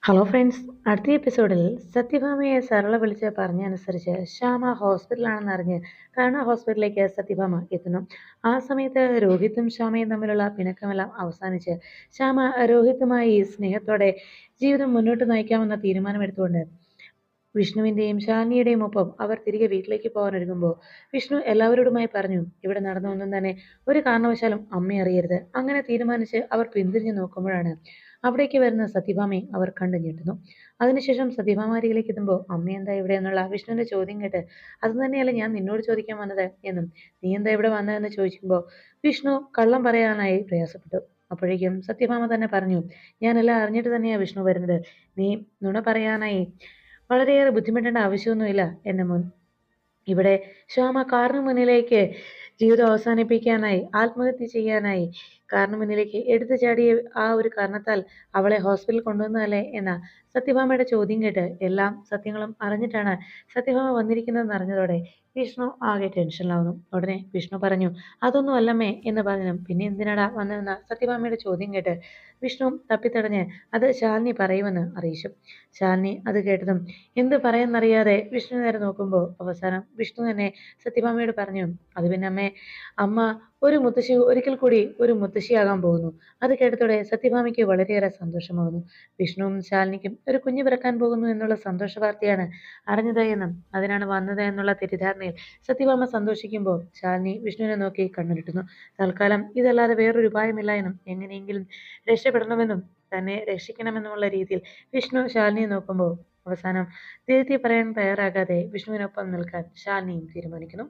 Hello friends, അടുത്ത എപ്പിസോഡിൽ സത്യഭാമയെ സരള വിളിച്ച് പറഞ്ഞനുസരിച്ച് ശ്യാമ ഹോസ്പിറ്റലാണെന്നറിഞ്ഞ് കരുണ ഹോസ്പിറ്റലിലേക്ക് സത്യഭാമ എത്തുന്നു. ആ സമയത്ത് രോഹിത്തും ശ്യാമയും തമ്മിലുള്ള പിണക്കമെല്ലാം അവസാനിച്ച് ശ്യാമ രോഹിത്തുമായി സ്നേഹത്തോടെ ജീവിതം മുന്നോട്ട് നയിക്കാമെന്ന തീരുമാനമെടുത്തുകൊണ്ട് വിഷ്ണുവിന്റെയും ശാലിനിയുടെയും ഒപ്പം അവർ തിരികെ വീട്ടിലേക്ക് പോകാൻ ഒരുങ്ങുമ്പോൾ വിഷ്ണു എല്ലാവരോടുമായി പറഞ്ഞു, ഇവിടെ നടന്ന ഒന്നും തന്നെ ഒരു കാരണവശാലും അമ്മ അറിയരുത്. അങ്ങനെ തീരുമാനിച്ച് അവർ പിന്തിരിഞ്ഞു നോക്കുമ്പോഴാണ് അവിടേക്ക് വരുന്ന സത്യഭാമയെ അവർ കണ്ടു ഞെട്ടുന്നു. അതിനുശേഷം സത്യഭാമ അരികിലേക്ക് എത്തുമ്പോൾ അമ്മ എന്താ ഇവിടെ എന്നുള്ള വിഷ്ണുവിന്റെ ചോദ്യം കേട്ട് അത് തന്നെയല്ല ഞാൻ നിന്നോട് ചോദിക്കാൻ വന്നത് എന്നും നീ എന്താ ഇവിടെ വന്നതെന്ന് ചോദിക്കുമ്പോൾ വിഷ്ണു കള്ളം പറയാനായി പ്രയാസപ്പെട്ടു. അപ്പോഴേക്കും സത്യഭാമ തന്നെ പറഞ്ഞു, ഞാനെല്ലാം അറിഞ്ഞിട്ട് തന്നെയാ വിഷ്ണു വരുന്നത്. നീ നുണ പറയാനായി വളരെയേറെ ബുദ്ധിമുട്ടേണ്ട ആവശ്യമൊന്നുമില്ല എന്നെ ഇവിടെ ശ്യാമ കാറിന് മുന്നിലേക്ക് ജീവിതം അവസാനിപ്പിക്കാനായി ആത്മഹത്യ ചെയ്യാനായി കാറിന് മുന്നിലേക്ക് എടുത്തു ചാടിയ ആ ഒരു കാരണത്താൽ അവളെ ഹോസ്പിറ്റലിൽ കൊണ്ടുവന്നതല്ലേ എന്ന സത്യഭാമയുടെ ചോദ്യം കേട്ട് എല്ലാം സത്യങ്ങളും അറിഞ്ഞിട്ടാണ് സത്യഭാമ വന്നിരിക്കുന്നതെന്ന് അറിഞ്ഞതോടെ വിഷ്ണു ആകെ ടെൻഷനിലാവുന്നു. ഉടനെ വിഷ്ണു പറഞ്ഞു, അതൊന്നും അല്ലമ്മേ എന്ന് പറഞ്ഞു. പിന്നെ എന്തിനാടാ വന്നതെന്ന സത്യഭാമയുടെ ചോദ്യം കേട്ട് വിഷ്ണു തപ്പിത്തടഞ്ഞ് അത് ശാലിനി പറയുമെന്ന് അറിയിച്ചു. ശാലിനി അത് കേട്ടതും എന്ത് പറയാന്നറിയാതെ വിഷ്ണു നേരെ നോക്കുമ്പോൾ അവസാനം വിഷ്ണു തന്നെ സത്യഭാമയോട് പറഞ്ഞു, അത് പിന്നെ അമ്മ ഒരു മുത്തശ്ശി ഒരിക്കൽ കൂടി ഒരു മുത്തശ്ശിയാകാൻ പോകുന്നു. അത് കേട്ടതോടെ സത്യഭാമയ്ക്ക് വളരെയേറെ സന്തോഷമാകുന്നു. വിഷ്ണുവും ശാലിനിക്കും ഒരു കുഞ്ഞ് പിറക്കാൻ പോകുന്നു എന്നുള്ള സന്തോഷ വാർത്തയാണ് അറിഞ്ഞത് എന്നും അതിനാണ് വന്നത് എന്നുള്ള തെറ്റിദ്ധാരണയിൽ സത്യഭാമ സന്തോഷിക്കുമ്പോൾ ശാലിനി വിഷ്ണുവിനെ നോക്കി കണ്ണുരുട്ടുന്നു. തൽക്കാലം ഇതല്ലാതെ വേറൊരു ഉപായമില്ല എന്നും എങ്ങനെയെങ്കിലും രക്ഷപ്പെടണമെന്നും തന്നെ രക്ഷിക്കണമെന്നുമുള്ള രീതിയിൽ വിഷ്ണു ശാലിനിയെ നോക്കുമ്പോൾ അവസാനം തിരുത്തി പറയാൻ തയ്യാറാകാതെ വിഷ്ണുവിനൊപ്പം നിൽക്കാൻ ശാലിനിയും തീരുമാനിക്കുന്നു.